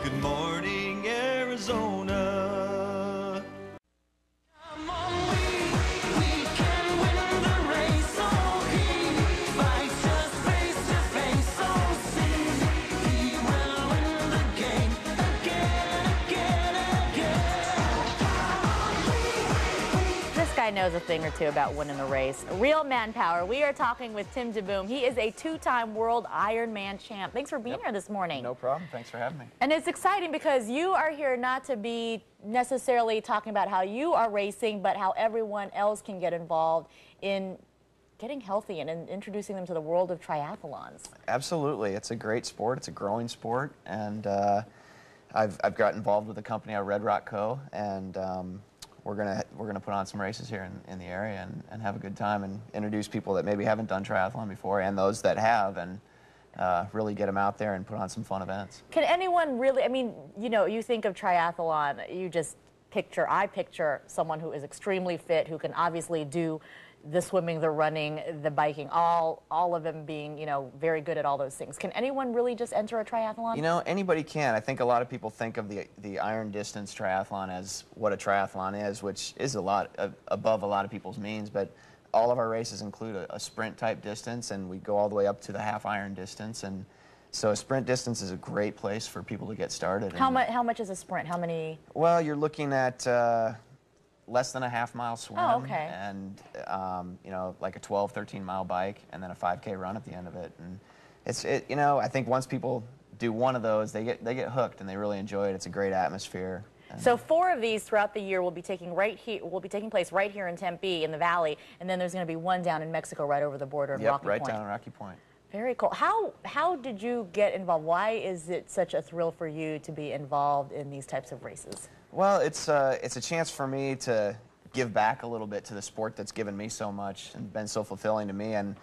Good morning, Arizona. Come on, we can win the race. Oh, he fights us face to face. Oh, see, he will win the game again, again, again. This guy knows a thing or two about winning the race. Real manpower. We are talking with Tim DeBoom. He is a two-time world Ironman champ. Thanks for being here this morning. No problem. Thanks for having me. And it's exciting because you are here not to be necessarily talking about how you are racing, but how everyone else can get involved in getting healthy and in introducing them to the world of triathlons. Absolutely. It's a great sport. It's a growing sport. And I've got involved with a company, our Red Rock Co., and we're gonna put on some races here in the area and have a good time and introduce people that maybe haven't done triathlon before and those that have, and really get them out there and put on some fun events. Can anyone really, I mean, you know, you think of triathlon, you just picture, I picture someone who is extremely fit, who can obviously do the swimming, the running, the biking, all of them being, you know, very good at all those things. Can anyone really just enter a triathlon? You know, anybody can. I think a lot of people think of the iron distance triathlon as what a triathlon is, which is a lot above a lot of people's means, but all of our races include a sprint type distance, and we go all the way up to the half iron distance, and so a sprint distance is a great place for people to get started. How much is a sprint? How many? Well, you're looking at less than a half-mile swim, and you know, like a 12, 13-mile bike, and then a 5K run at the end of it. And you know, I think once people do one of those, they get hooked and they really enjoy it. It's a great atmosphere. So 4 of these throughout the year will be taking place right here in Tempe in the Valley, and then there's going to be one down in Mexico right over the border in Rocky Point. Right down in Rocky Point. Very cool. How did you get involved? Why is it such a thrill for you to be involved in these types of races? Well, it's a chance for me to give back a little bit to the sport that's given me so much and been so fulfilling to me, and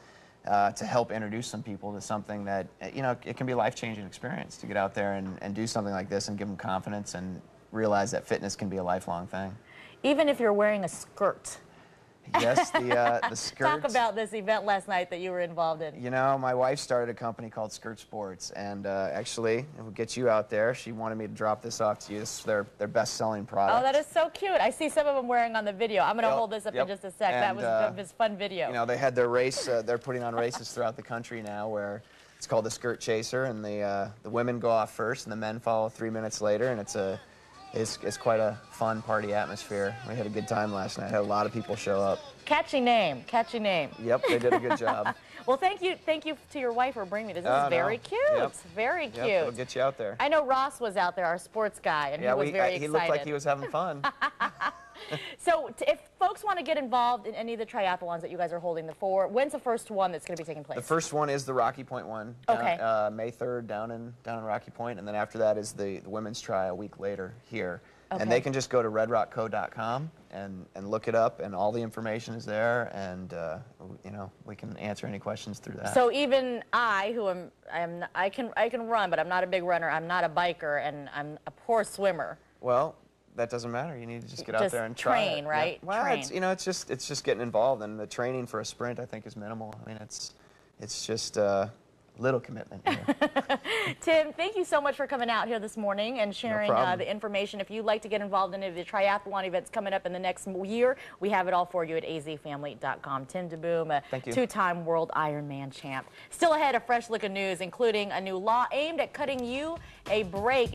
to help introduce some people to something that, you know, it can be a life-changing experience to get out there and do something like this and give them confidence and realize that fitness can be a lifelong thing. Even if you're wearing a skirt. Yes, the skirts. Talk about this event last night that you were involved in. You know, my wife started a company called Skirt Sports, and actually, it will get you out there. She wanted me to drop this off to you. This is their best-selling product. Oh, that is so cute. I see some of them wearing on the video. I'm going to hold this up in just a sec. And, that was a fun video. You know, they had their race. They're putting on races throughout the country now where it's called the Skirt Chaser, and the women go off first, and the men follow 3 minutes later, and it's quite a fun party atmosphere. We had a good time last night. Had a lot of people show up. Catchy name, catchy name. Yep, they did a good job. Well, thank you to your wife for bringing me this. This is very cute. Yep. Very cute. Yep, it'll get you out there. I know Ross was out there, our sports guy, and he was very excited. He looked like he was having fun. So if folks want to get involved in any of the triathlons that you guys are holding, when's the first one that's going to be taking place? The first one is the Rocky Point one. Okay. May 3rd down in Rocky Point, and then after that is the women's tri a week later here. Okay. And they can just go to redrockco.com and look it up, and all the information is there, and you know, we can answer any questions through that. So even I, who I can run, but I'm not a big runner. I'm not a biker, and I'm a poor swimmer. Well, that doesn't matter. You need to just get out there and try train, it. right? Yeah. Well, train. you know, it's just getting involved, and the training for a sprint I think is minimal. I mean, it's just little commitment here. Tim, thank you so much for coming out here this morning and sharing No the information. If you'd like to get involved in any of the triathlon events coming up in the next year, we have it all for you at azfamily.com. Tim DeBoom, a two-time world Ironman champ. Still ahead, a fresh look of news, including a new law aimed at cutting you a break.